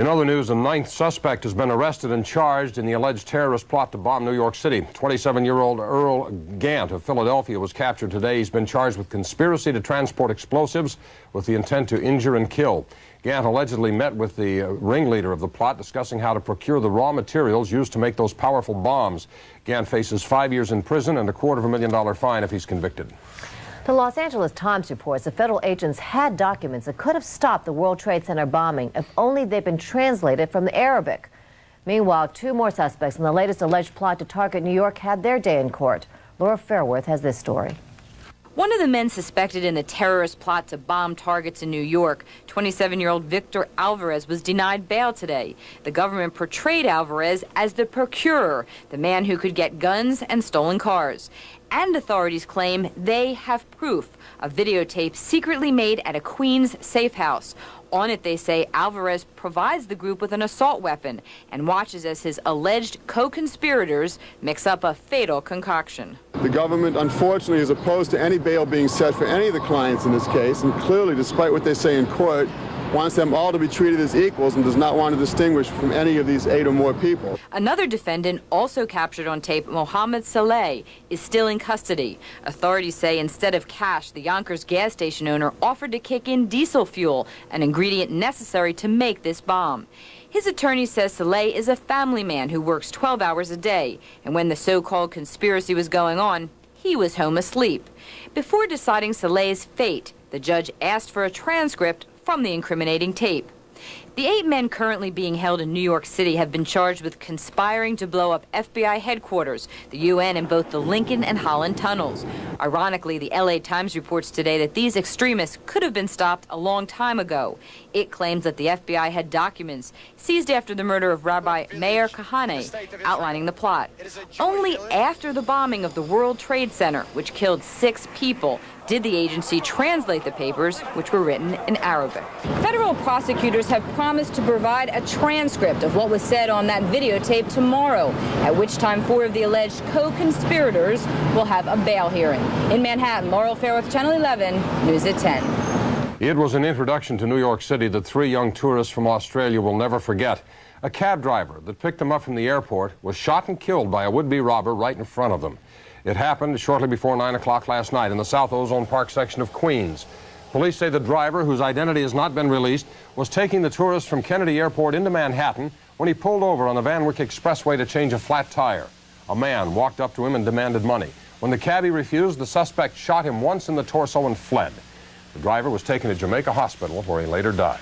In other news, a ninth suspect has been arrested and charged in the alleged terrorist plot to bomb New York City. 27-year-old Earl Gant of Philadelphia was captured today. He's been charged with conspiracy to transport explosives with the intent to injure and kill. Gant allegedly met with the ringleader of the plot, discussing how to procure the raw materials used to make those powerful bombs. Gant faces 5 years in prison and a $250,000 fine if he's convicted. The Los Angeles Times reports the federal agents had documents that could have stopped the World Trade Center bombing if only they'd been translated from the Arabic. Meanwhile, 2 more suspects in the latest alleged plot to target New York had their day in court. Laura Fairworth has this story. One of the men suspected in the terrorist plot to bomb targets in New York, 27-year-old Victor Alvarez, was denied bail today. The government portrayed Alvarez as the procurer, the man who could get guns and stolen cars. And authorities claim they have proof, a videotape secretly made at a Queens safe house. On it, they say Alvarez provides the group with an assault weapon and watches as his alleged co-conspirators mix up a fatal concoction. The government, unfortunately, is opposed to any bail being set for any of the clients in this case, and clearly, despite what they say in court, wants them all to be treated as equals and does not want to distinguish from any of these 8 or more people. Another defendant, also captured on tape, Mohammed Saleh, is still in custody. Authorities say instead of cash, the Yonkers gas station owner offered to kick in diesel fuel, an ingredient necessary to make this bomb. His attorney says Saleh is a family man who works 12 hours a day, and when the so-called conspiracy was going on, he was home asleep. Before deciding Saleh's fate, the judge asked for a transcript from the incriminating tape. The 8 men currently being held in New York City have been charged with conspiring to blow up FBI headquarters, the UN, and both the Lincoln and Holland tunnels. Ironically, the LA Times reports today that these extremists could have been stopped a long time ago. It claims that the FBI had documents seized after the murder of Rabbi Meir Kahane outlining the plot. Only after the bombing of the World Trade Center, which killed 6 people, did the agency translate the papers, which were written in Arabic. Federal prosecutors have promised to provide a transcript of what was said on that videotape tomorrow, at which time 4 of the alleged co-conspirators will have a bail hearing. In Manhattan, Laurel Fairworth, Channel 11, News at 10. It was an introduction to New York City that 3 young tourists from Australia will never forget. A cab driver that picked them up from the airport was shot and killed by a would-be robber right in front of them. It happened shortly before 9 o'clock last night in the South Ozone Park section of Queens. Police say the driver, whose identity has not been released, was taking the tourists from Kennedy Airport into Manhattan when he pulled over on the Van Wyck Expressway to change a flat tire. A man walked up to him and demanded money. When the cabbie refused, the suspect shot him once in the torso and fled. The driver was taken to Jamaica Hospital, where he later died.